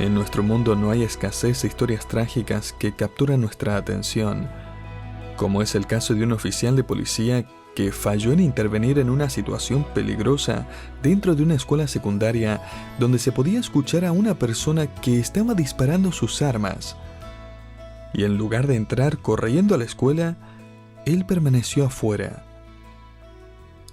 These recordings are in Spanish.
En nuestro mundo no hay escasez de historias trágicas que capturan nuestra atención, como es el caso de un oficial de policía que falló en intervenir en una situación peligrosa dentro de una escuela secundaria donde se podía escuchar a una persona que estaba disparando sus armas. Y en lugar de entrar corriendo a la escuela, él permaneció afuera.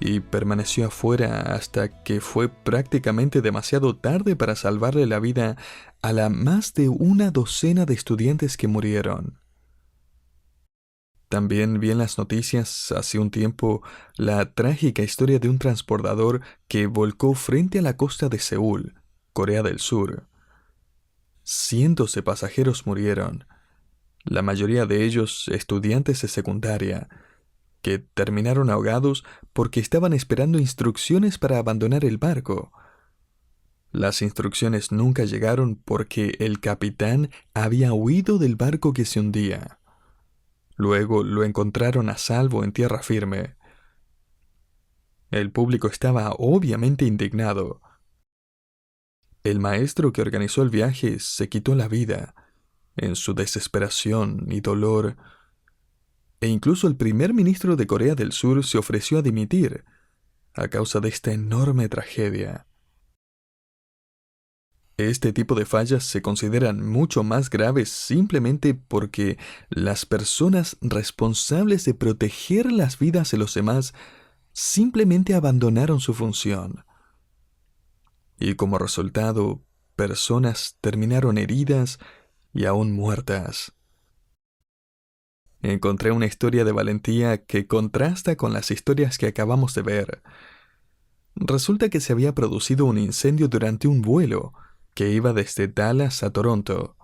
Y permaneció afuera hasta que fue prácticamente demasiado tarde para salvarle la vida a la más de una docena de estudiantes que murieron. También vi en las noticias hace un tiempo la trágica historia de un transportador que volcó frente a la costa de Seúl, Corea del Sur. Cientos de pasajeros murieron, la mayoría de ellos estudiantes de secundaria, que terminaron ahogados porque estaban esperando instrucciones para abandonar el barco. Las instrucciones nunca llegaron porque el capitán había huido del barco que se hundía. Luego lo encontraron a salvo en tierra firme. El público estaba obviamente indignado. El maestro que organizó el viaje se quitó la vida, en su desesperación y dolor, e incluso el primer ministro de Corea del Sur se ofreció a dimitir a causa de esta enorme tragedia. Este tipo de fallas se consideran mucho más graves simplemente porque las personas responsables de proteger las vidas de los demás simplemente abandonaron su función. Y como resultado, personas terminaron heridas y aún muertas. Encontré una historia de valentía que contrasta con las historias que acabamos de ver. Resulta que se había producido un incendio durante un vuelo que iba desde Dallas a Toronto.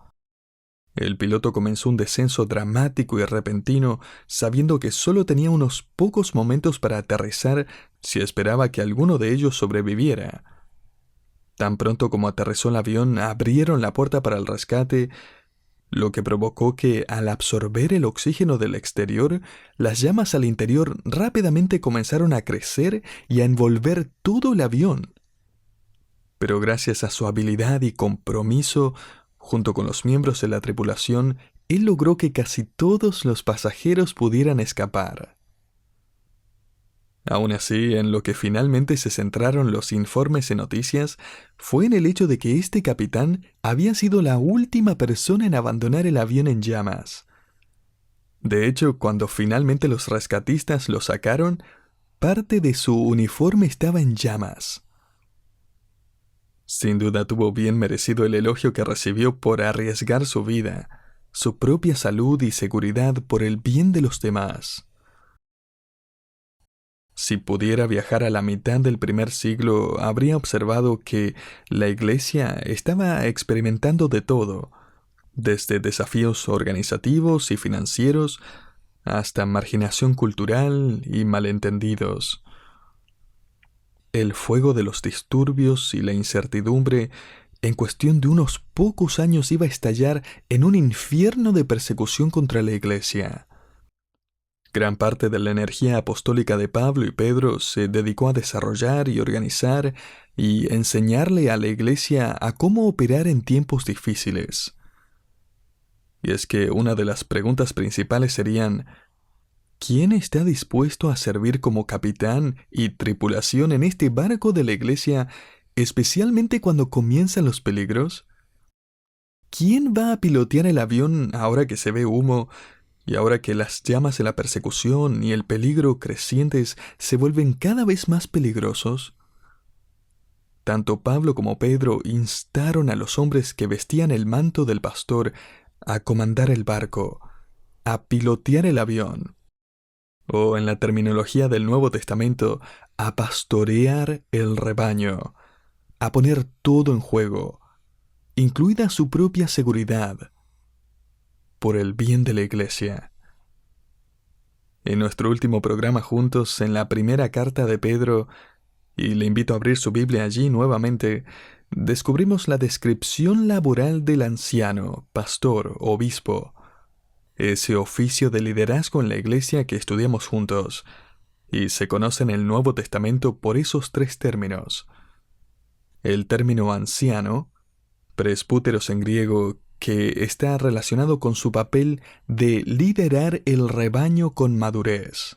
El piloto comenzó un descenso dramático y repentino, sabiendo que solo tenía unos pocos momentos para aterrizar si esperaba que alguno de ellos sobreviviera. Tan pronto como aterrizó el avión, abrieron la puerta para el rescate, lo que provocó que, al absorber el oxígeno del exterior, las llamas al interior rápidamente comenzaron a crecer y a envolver todo el avión. Pero gracias a su habilidad y compromiso, junto con los miembros de la tripulación, él logró que casi todos los pasajeros pudieran escapar. Aún así, en lo que finalmente se centraron los informes de noticias fue en el hecho de que este capitán había sido la última persona en abandonar el avión en llamas. De hecho, cuando finalmente los rescatistas lo sacaron, parte de su uniforme estaba en llamas. Sin duda tuvo bien merecido el elogio que recibió por arriesgar su vida, su propia salud y seguridad por el bien de los demás. Si pudiera viajar a la mitad del primer siglo, habría observado que la Iglesia estaba experimentando de todo, desde desafíos organizativos y financieros hasta marginación cultural y malentendidos. El fuego de los disturbios y la incertidumbre en cuestión de unos pocos años iba a estallar en un infierno de persecución contra la Iglesia. Gran parte de la energía apostólica de Pablo y Pedro se dedicó a desarrollar y organizar y enseñarle a la Iglesia a cómo operar en tiempos difíciles. Y es que una de las preguntas principales serían: ¿quién está dispuesto a servir como capitán y tripulación en este barco de la Iglesia, especialmente cuando comienzan los peligros? ¿Quién va a pilotear el avión ahora que se ve humo? Y ahora que las llamas de la persecución y el peligro crecientes se vuelven cada vez más peligrosos, tanto Pablo como Pedro instaron a los hombres que vestían el manto del pastor a comandar el barco, a pilotear el avión, o en la terminología del Nuevo Testamento, a pastorear el rebaño, a poner todo en juego, incluida su propia seguridad, por el bien de la Iglesia. En nuestro último programa juntos, en la primera carta de Pedro, y le invito a abrir su Biblia allí nuevamente, descubrimos la descripción laboral del anciano, pastor, obispo, ese oficio de liderazgo en la Iglesia que estudiamos juntos, y se conoce en el Nuevo Testamento por esos tres términos. El término anciano, Presbúteros en griego, que está relacionado con su papel de liderar el rebaño con madurez.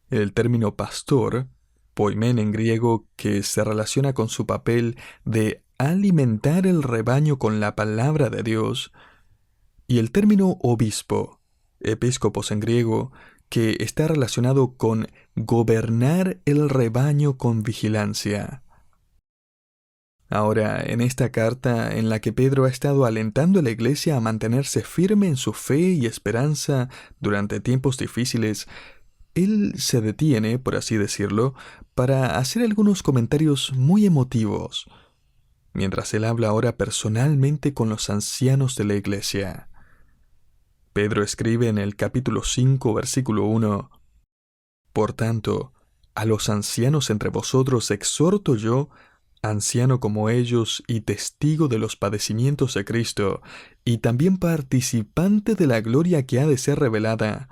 El término pastor, poimen en griego, que se relaciona con su papel de alimentar el rebaño con la palabra de Dios, y el término obispo, episcopos en griego, que está relacionado con gobernar el rebaño con vigilancia. Ahora, en esta carta en la que Pedro ha estado alentando a la iglesia a mantenerse firme en su fe y esperanza durante tiempos difíciles, él se detiene, por así decirlo, para hacer algunos comentarios muy emotivos, mientras él habla ahora personalmente con los ancianos de la iglesia. Pedro escribe en el capítulo 5, versículo 1, Por tanto, a los ancianos entre vosotros exhorto yo, anciano como ellos y testigo de los padecimientos de Cristo, y también participante de la gloria que ha de ser revelada,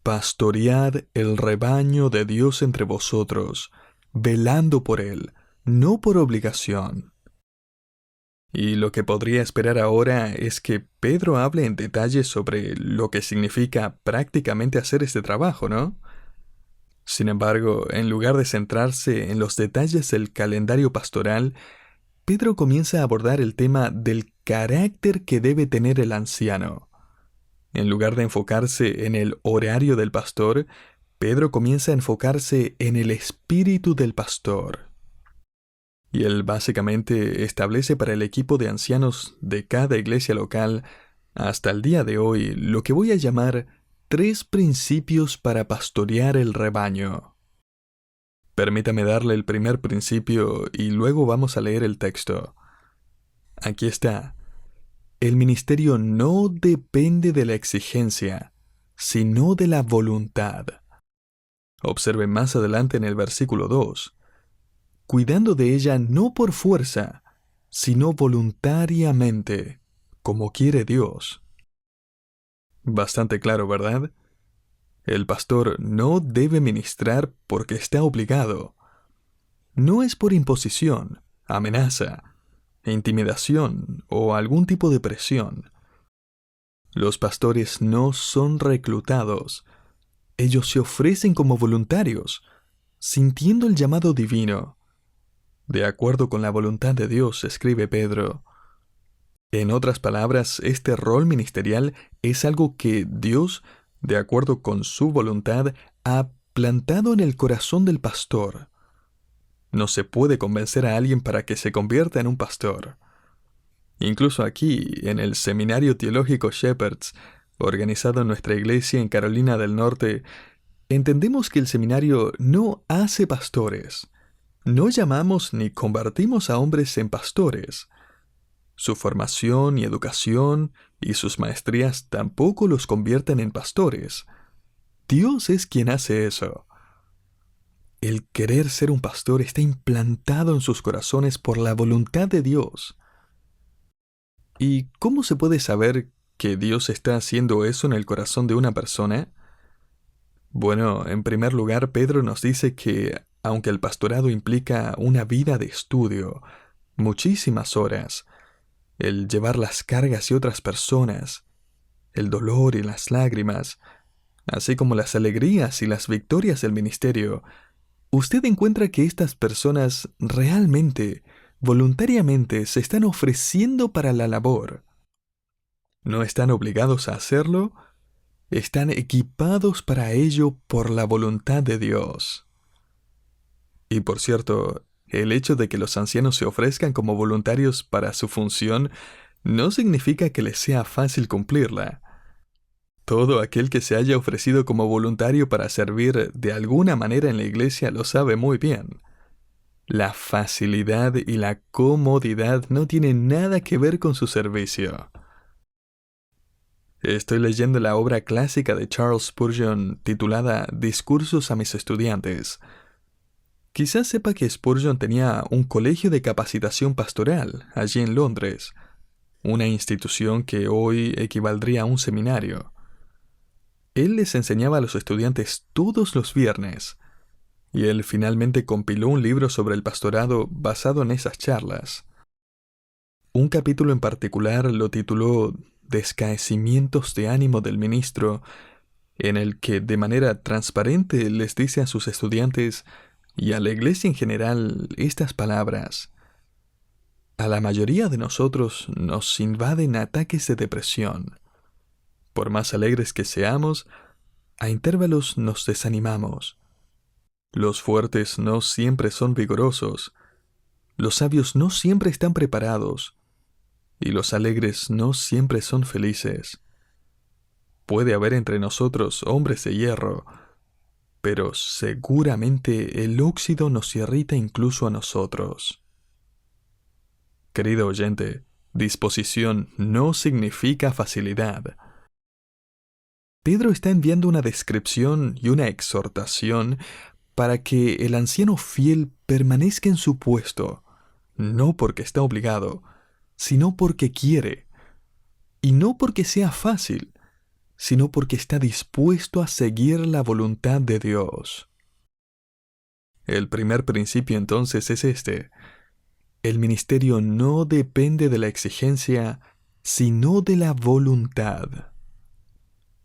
pastoread el rebaño de Dios entre vosotros, velando por él, no por obligación. Y lo que podría esperar ahora es que Pedro hable en detalle sobre lo que significa prácticamente hacer este trabajo, ¿no? Sin embargo, en lugar de centrarse en los detalles del calendario pastoral, Pedro comienza a abordar el tema del carácter que debe tener el anciano. En lugar de enfocarse en el horario del pastor, Pedro comienza a enfocarse en el espíritu del pastor. Y él básicamente establece para el equipo de ancianos de cada iglesia local, hasta el día de hoy, lo que voy a llamar 3 principios para pastorear el rebaño. Permítame darle el primer principio y luego vamos a leer el texto. Aquí está. El ministerio no depende de la exigencia, sino de la voluntad. Observe más adelante en el versículo 2. Cuidando de ella no por fuerza, sino voluntariamente, como quiere Dios. Bastante claro, ¿verdad? El pastor no debe ministrar porque está obligado. No es por imposición, amenaza, intimidación o algún tipo de presión. Los pastores no son reclutados. Ellos se ofrecen como voluntarios, sintiendo el llamado divino. De acuerdo con la voluntad de Dios, escribe Pedro. En otras palabras, este rol ministerial es algo que Dios, de acuerdo con su voluntad, ha plantado en el corazón del pastor. No se puede convencer a alguien para que se convierta en un pastor. Incluso aquí, en el Seminario Teológico Shepherds, organizado en nuestra iglesia en Carolina del Norte, entendemos que el seminario no hace pastores. No llamamos ni convertimos a hombres en pastores. Su formación y educación y sus maestrías tampoco los convierten en pastores. Dios es quien hace eso. El querer ser un pastor está implantado en sus corazones por la voluntad de Dios. ¿Y cómo se puede saber que Dios está haciendo eso en el corazón de una persona? Bueno, en primer lugar, Pedro nos dice que, aunque el pastorado implica una vida de estudio, muchísimas horas, el llevar las cargas de otras personas, el dolor y las lágrimas, así como las alegrías y las victorias del ministerio, usted encuentra que estas personas realmente, voluntariamente, se están ofreciendo para la labor. No están obligados a hacerlo, están equipados para ello por la voluntad de Dios. Y por cierto, el hecho de que los ancianos se ofrezcan como voluntarios para su función no significa que les sea fácil cumplirla. Todo aquel que se haya ofrecido como voluntario para servir de alguna manera en la iglesia lo sabe muy bien. La facilidad y la comodidad no tienen nada que ver con su servicio. Estoy leyendo la obra clásica de Charles Spurgeon titulada Discursos a mis estudiantes. Quizás sepa que Spurgeon tenía un colegio de capacitación pastoral allí en Londres, una institución que hoy equivaldría a un seminario. Él les enseñaba a los estudiantes todos los viernes, y él finalmente compiló un libro sobre el pastorado basado en esas charlas. Un capítulo en particular lo tituló Descaecimientos de ánimo del ministro, en el que de manera transparente les dice a sus estudiantes y a la iglesia en general estas palabras: a la mayoría de nosotros nos invaden ataques de depresión. Por más alegres que seamos, a intervalos nos desanimamos. Los fuertes no siempre son vigorosos, los sabios no siempre están preparados, y los alegres no siempre son felices. Puede haber entre nosotros hombres de hierro, pero seguramente el óxido nos irrita incluso a nosotros. Querido oyente, disposición no significa facilidad. Pedro está enviando una descripción y una exhortación para que el anciano fiel permanezca en su puesto, no porque está obligado, sino porque quiere, y no porque sea fácil, sino porque está dispuesto a seguir la voluntad de Dios. El primer principio entonces es este: el ministerio no depende de la exigencia, sino de la voluntad.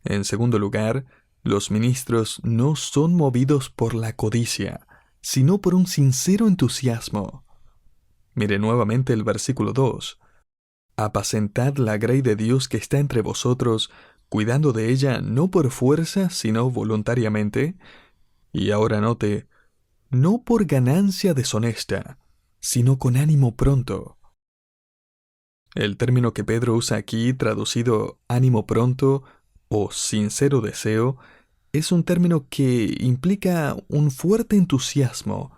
En segundo lugar, los ministros no son movidos por la codicia, sino por un sincero entusiasmo. Mire nuevamente el versículo 2. Apacentad la grey de Dios que está entre vosotros, cuidando de ella no por fuerza, sino voluntariamente. Y ahora note, no por ganancia deshonesta, sino con ánimo pronto. El término que Pedro usa aquí, traducido ánimo pronto o sincero deseo, es un término que implica un fuerte entusiasmo.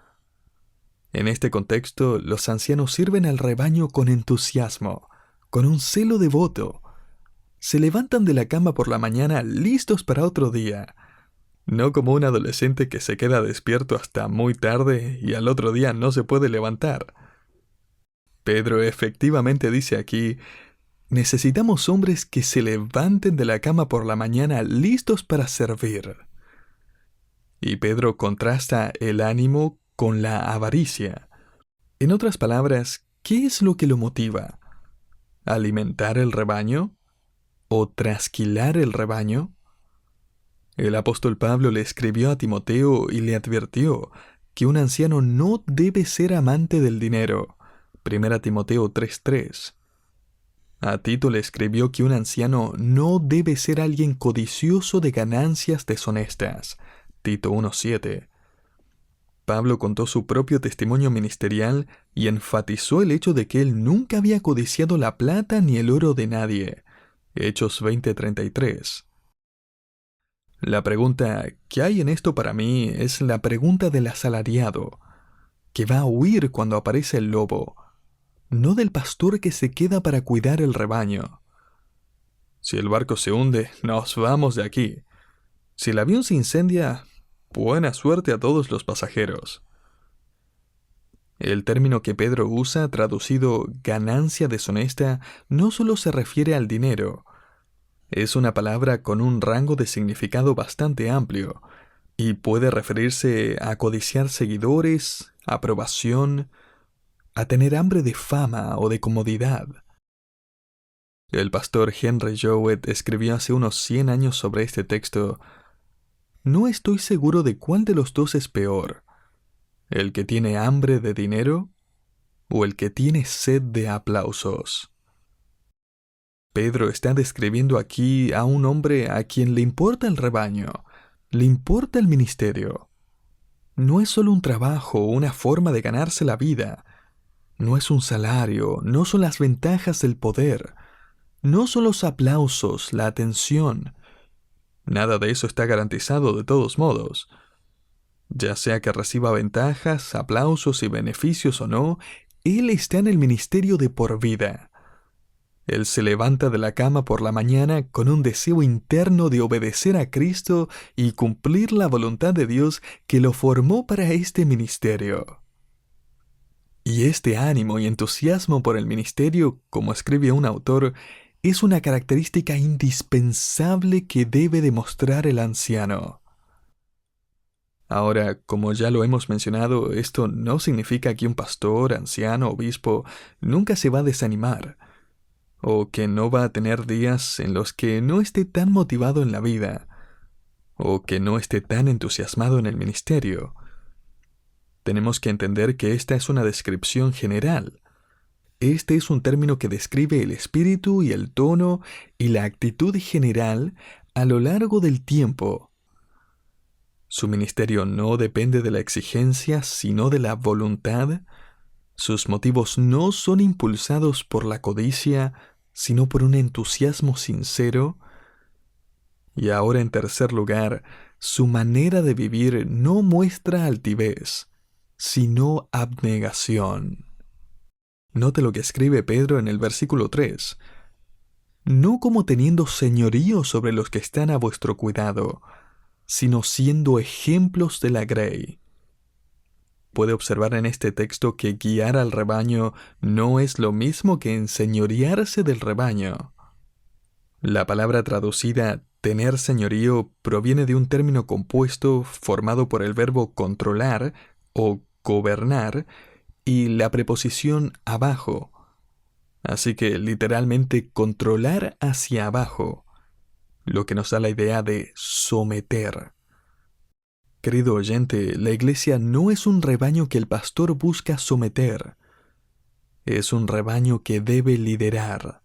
En este contexto, los ancianos sirven al rebaño con entusiasmo, con un celo devoto. Se levantan de la cama por la mañana listos para otro día, no como un adolescente que se queda despierto hasta muy tarde y al otro día no se puede levantar. Pedro efectivamente dice aquí: necesitamos hombres que se levanten de la cama por la mañana listos para servir. Y Pedro contrasta el ánimo con la avaricia. En otras palabras, ¿qué es lo que lo motiva? ¿Alimentar el rebaño? ¿O trasquilar el rebaño? El apóstol Pablo le escribió a Timoteo y le advirtió que un anciano no debe ser amante del dinero. 1 Timoteo 3:3. A Tito le escribió que un anciano no debe ser alguien codicioso de ganancias deshonestas. Tito 1:7. Pablo contó su propio testimonio ministerial y enfatizó el hecho de que él nunca había codiciado la plata ni el oro de nadie. Hechos 20:33. La pregunta ¿qué hay en esto para mí? Es la pregunta del asalariado, que va a huir cuando aparece el lobo, no del pastor que se queda para cuidar el rebaño. Si el barco se hunde, nos vamos de aquí. Si el avión se incendia, buena suerte a todos los pasajeros. El término que Pedro usa, traducido ganancia deshonesta, no solo se refiere al dinero. Es una palabra con un rango de significado bastante amplio, y puede referirse a codiciar seguidores, aprobación, a tener hambre de fama o de comodidad. El pastor Henry Jowett escribió hace unos 100 años sobre este texto: no estoy seguro de cuál de los dos es peor, el que tiene hambre de dinero o el que tiene sed de aplausos. Pedro está describiendo aquí a un hombre a quien le importa el rebaño, le importa el ministerio. No es solo un trabajo o una forma de ganarse la vida, no es un salario, no son las ventajas del poder, no son los aplausos, la atención. Nada de eso está garantizado de todos modos. Ya sea que reciba ventajas, aplausos y beneficios o no, él está en el ministerio de por vida. Él se levanta de la cama por la mañana con un deseo interno de obedecer a Cristo y cumplir la voluntad de Dios que lo formó para este ministerio. Y este ánimo y entusiasmo por el ministerio, como escribe un autor, es una característica indispensable que debe demostrar el anciano. Ahora, como ya lo hemos mencionado, esto no significa que un pastor, anciano, obispo, nunca se va a desanimar, o que no va a tener días en los que no esté tan motivado en la vida, o que no esté tan entusiasmado en el ministerio. Tenemos que entender que esta es una descripción general. Este es un término que describe el espíritu y el tono y la actitud general a lo largo del tiempo. Su ministerio no depende de la exigencia, sino de la voluntad. Sus motivos no son impulsados por la codicia, sino por un entusiasmo sincero. Y ahora, en tercer lugar, su manera de vivir no muestra altivez, sino abnegación. Note lo que escribe Pedro en el versículo 3. No como teniendo señorío sobre los que están a vuestro cuidado, sino siendo ejemplos de la grey. Puede observar en este texto que guiar al rebaño no es lo mismo que enseñorearse del rebaño. La palabra traducida tener señorío proviene de un término compuesto formado por el verbo controlar o gobernar y la preposición abajo. Así que literalmente controlar hacia abajo, lo que nos da la idea de someter. Querido oyente, la iglesia no es un rebaño que el pastor busca someter, es un rebaño que debe liderar.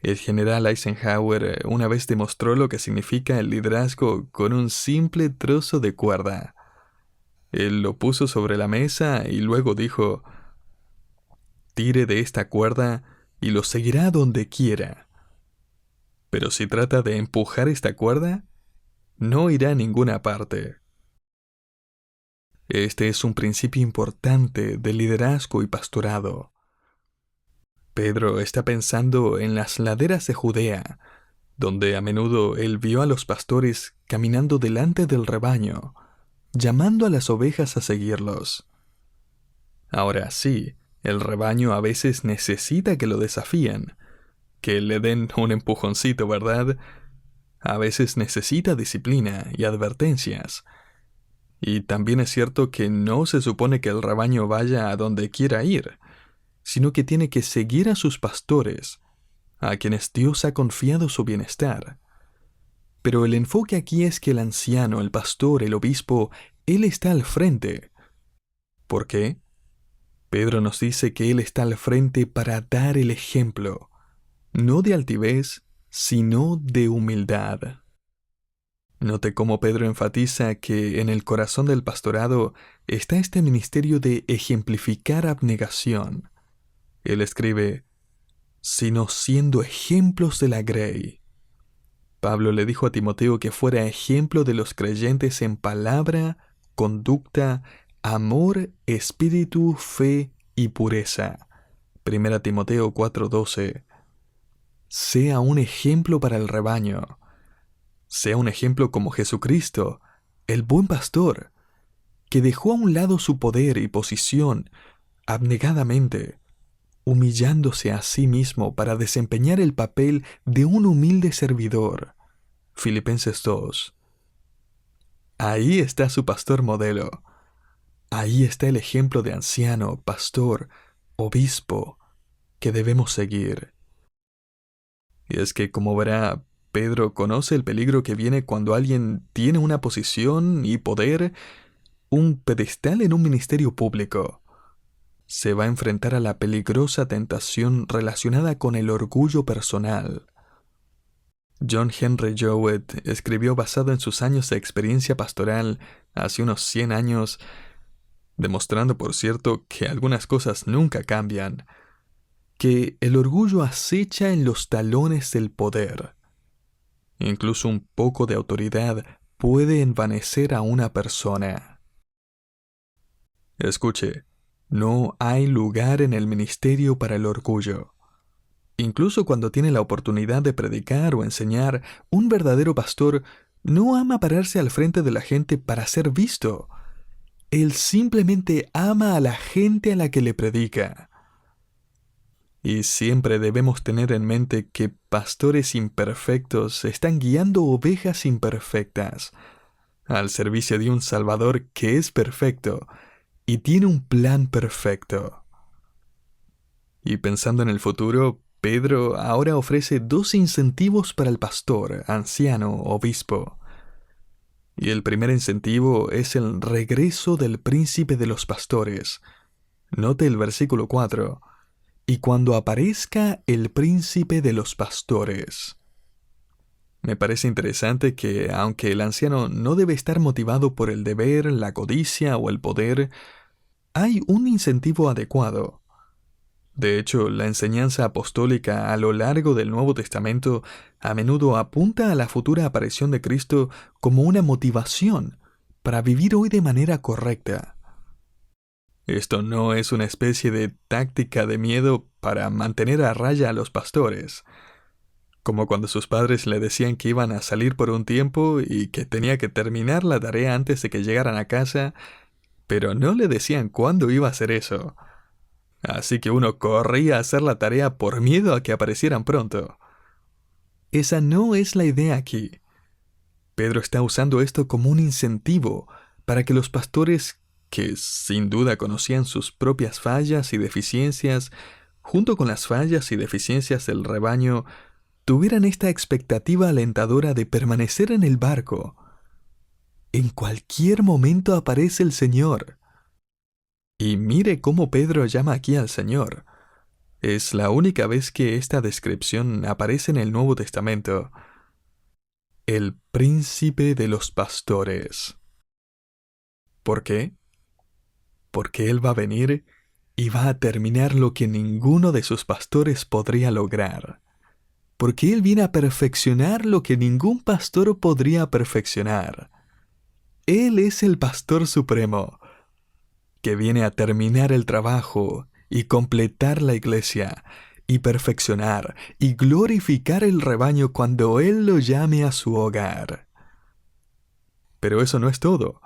El general Eisenhower una vez demostró lo que significa el liderazgo con un simple trozo de cuerda. Él lo puso sobre la mesa y luego dijo: tire de esta cuerda y lo seguirá donde quiera. Pero si trata de empujar esta cuerda, no irá a ninguna parte. Este es un principio importante de liderazgo y pastorado. Pedro está pensando en las laderas de Judea, donde a menudo él vio a los pastores caminando delante del rebaño, llamando a las ovejas a seguirlos. Ahora sí, el rebaño a veces necesita que lo desafíen, que le den un empujoncito, ¿verdad? A veces necesita disciplina y advertencias. Y también es cierto que no se supone que el rebaño vaya a donde quiera ir, sino que tiene que seguir a sus pastores, a quienes Dios ha confiado su bienestar. Pero el enfoque aquí es que el anciano, el pastor, el obispo, él está al frente. ¿Por qué? Pedro nos dice que él está al frente para dar el ejemplo, no de altivez, sino de humildad. Note cómo Pedro enfatiza que en el corazón del pastorado está este ministerio de ejemplificar abnegación. Él escribe: sino siendo ejemplos de la grey. Pablo le dijo a Timoteo que fuera ejemplo de los creyentes en palabra, conducta, amor, espíritu, fe y pureza. 1 Timoteo 4:12. Sea un ejemplo para el rebaño. Sea un ejemplo como Jesucristo, el buen pastor, que dejó a un lado su poder y posición abnegadamente, humillándose a sí mismo para desempeñar el papel de un humilde servidor. Filipenses 2. Ahí está su pastor modelo. Ahí está el ejemplo de anciano, pastor, obispo, que debemos seguir. Y es que, como verá, Pedro conoce el peligro que viene cuando alguien tiene una posición y poder, un pedestal en un ministerio público. Se va a enfrentar a la peligrosa tentación relacionada con el orgullo personal. John Henry Jowett escribió basado en sus años de experiencia pastoral hace unos 100 años, demostrando, por cierto, que algunas cosas nunca cambian, que el orgullo acecha en los talones del poder. Incluso un poco de autoridad puede envanecer a una persona. Escuche, no hay lugar en el ministerio para el orgullo. Incluso cuando tiene la oportunidad de predicar o enseñar, un verdadero pastor no ama pararse al frente de la gente para ser visto. Él simplemente ama a la gente a la que le predica. Y siempre debemos tener en mente que pastores imperfectos están guiando ovejas imperfectas. al servicio de un Salvador que es perfecto y tiene un plan perfecto. Y pensando en el futuro, Pedro ahora ofrece dos incentivos para el pastor, anciano, obispo. Y el primer incentivo es el regreso del príncipe de los pastores. Note el versículo 4. Y cuando aparezca el príncipe de los pastores. Me parece interesante que, aunque el anciano no debe estar motivado por el deber, la codicia o el poder, hay un incentivo adecuado. De hecho, la enseñanza apostólica a lo largo del Nuevo Testamento a menudo apunta a la futura aparición de Cristo como una motivación para vivir hoy de manera correcta. Esto no es una especie de táctica de miedo para mantener a raya a los pastores, como cuando sus padres le decían que iban a salir por un tiempo y que tenía que terminar la tarea antes de que llegaran a casa, pero no le decían cuándo iba a hacer eso. Así que uno corría a hacer la tarea por miedo a que aparecieran pronto. Esa no es la idea aquí. Pedro está usando esto como un incentivo para que los pastores, que sin duda conocían sus propias fallas y deficiencias, junto con las fallas y deficiencias del rebaño, tuvieran esta expectativa alentadora de permanecer en el barco. En cualquier momento aparece el Señor. Y mire cómo Pedro llama aquí al Señor. Es la única vez que esta descripción aparece en el Nuevo Testamento. El príncipe de los pastores. ¿Por qué? Porque Él va a venir y va a terminar lo que ninguno de sus pastores podría lograr. Porque Él viene a perfeccionar lo que ningún pastor podría perfeccionar. Él es el pastor supremo, que viene a terminar el trabajo y completar la iglesia, y perfeccionar y glorificar el rebaño cuando Él lo llame a su hogar. Pero eso no es todo.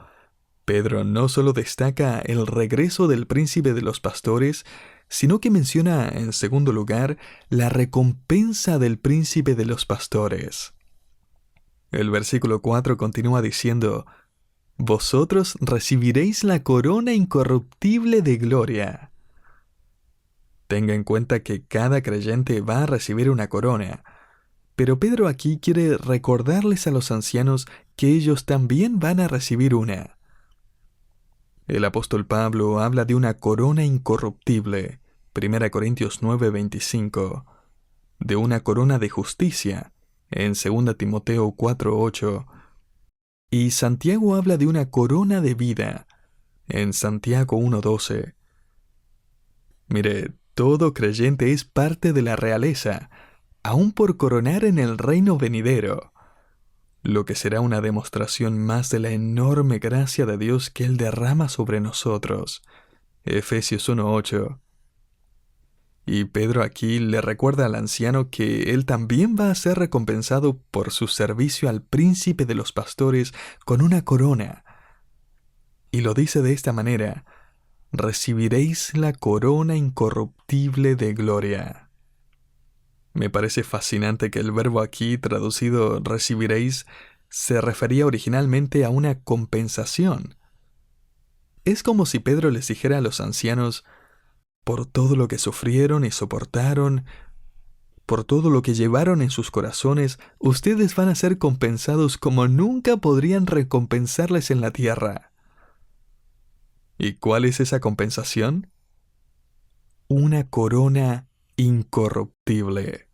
Pedro no solo destaca el regreso del príncipe de los pastores, sino que menciona, en segundo lugar, la recompensa del príncipe de los pastores. El versículo 4 continúa diciendo: Vosotros recibiréis la corona incorruptible de gloria. Tenga en cuenta que cada creyente va a recibir una corona, pero Pedro aquí quiere recordarles a los ancianos que ellos también van a recibir una. El apóstol Pablo habla de una corona incorruptible, 1 Corintios 9:25, de una corona de justicia, en 2 Timoteo 4:8, y Santiago habla de una corona de vida, en Santiago 1:12. Mire, todo creyente es parte de la realeza, aún por coronar en el reino venidero, lo que será una demostración más de la enorme gracia de Dios que Él derrama sobre nosotros. Efesios 1:8. Y Pedro aquí le recuerda al anciano que él también va a ser recompensado por su servicio al príncipe de los pastores con una corona. Y lo dice de esta manera: recibiréis la corona incorruptible de gloria. Me parece fascinante que el verbo aquí traducido recibiréis se refería originalmente a una compensación. Es como si Pedro les dijera a los ancianos: por todo lo que sufrieron y soportaron, por todo lo que llevaron en sus corazones, ustedes van a ser compensados como nunca podrían recompensarles en la tierra. ¿Y cuál es esa compensación? Una corona incorruptible.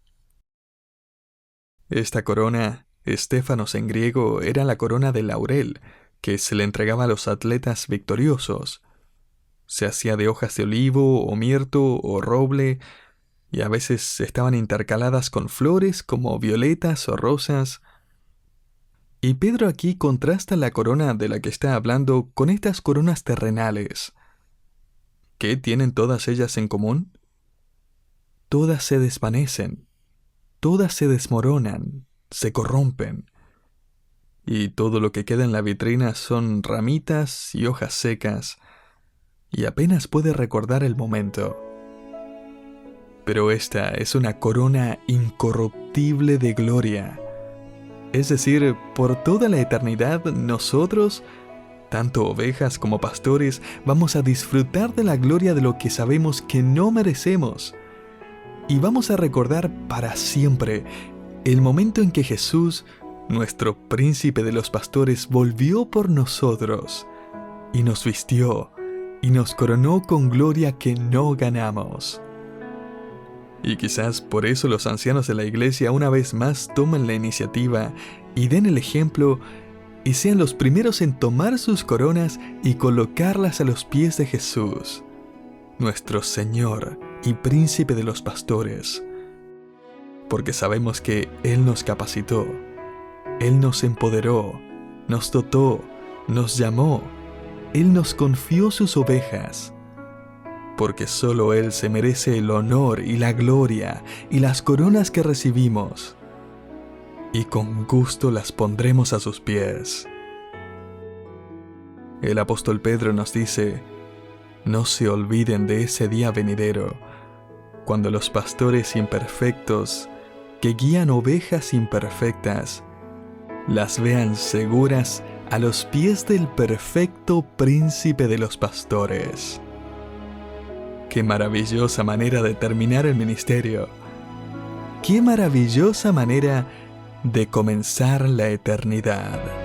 Esta corona, estéfanos en griego, era la corona de laurel, que se le entregaba a los atletas victoriosos. Se hacía de hojas de olivo, o mirto, o roble, y a veces estaban intercaladas con flores como violetas o rosas. Y Pedro aquí contrasta la corona de la que está hablando con estas coronas terrenales. ¿Qué tienen todas ellas en común? Todas se desvanecen, todas se desmoronan, se corrompen. Y todo lo que queda en la vitrina son ramitas y hojas secas, y apenas puede recordar el momento. Pero esta es una corona incorruptible de gloria. Es decir, por toda la eternidad nosotros, tanto ovejas como pastores, vamos a disfrutar de la gloria de lo que sabemos que no merecemos. Y vamos a recordar para siempre el momento en que Jesús, nuestro príncipe de los pastores, volvió por nosotros y nos vistió y nos coronó con gloria que no ganamos. Y quizás por eso los ancianos de la iglesia una vez más tomen la iniciativa y den el ejemplo y sean los primeros en tomar sus coronas y colocarlas a los pies de Jesús, nuestro Señor y príncipe de los pastores, porque sabemos que Él nos capacitó, Él nos empoderó, nos dotó, nos llamó, Él nos confió sus ovejas, porque solo Él se merece el honor y la gloria y las coronas que recibimos, y con gusto las pondremos a sus pies. El apóstol Pedro nos dice: no se olviden de ese día venidero, cuando los pastores imperfectos, que guían ovejas imperfectas, las vean seguras a los pies del perfecto príncipe de los pastores. ¡Qué maravillosa manera de terminar el ministerio! ¡Qué maravillosa manera de comenzar la eternidad!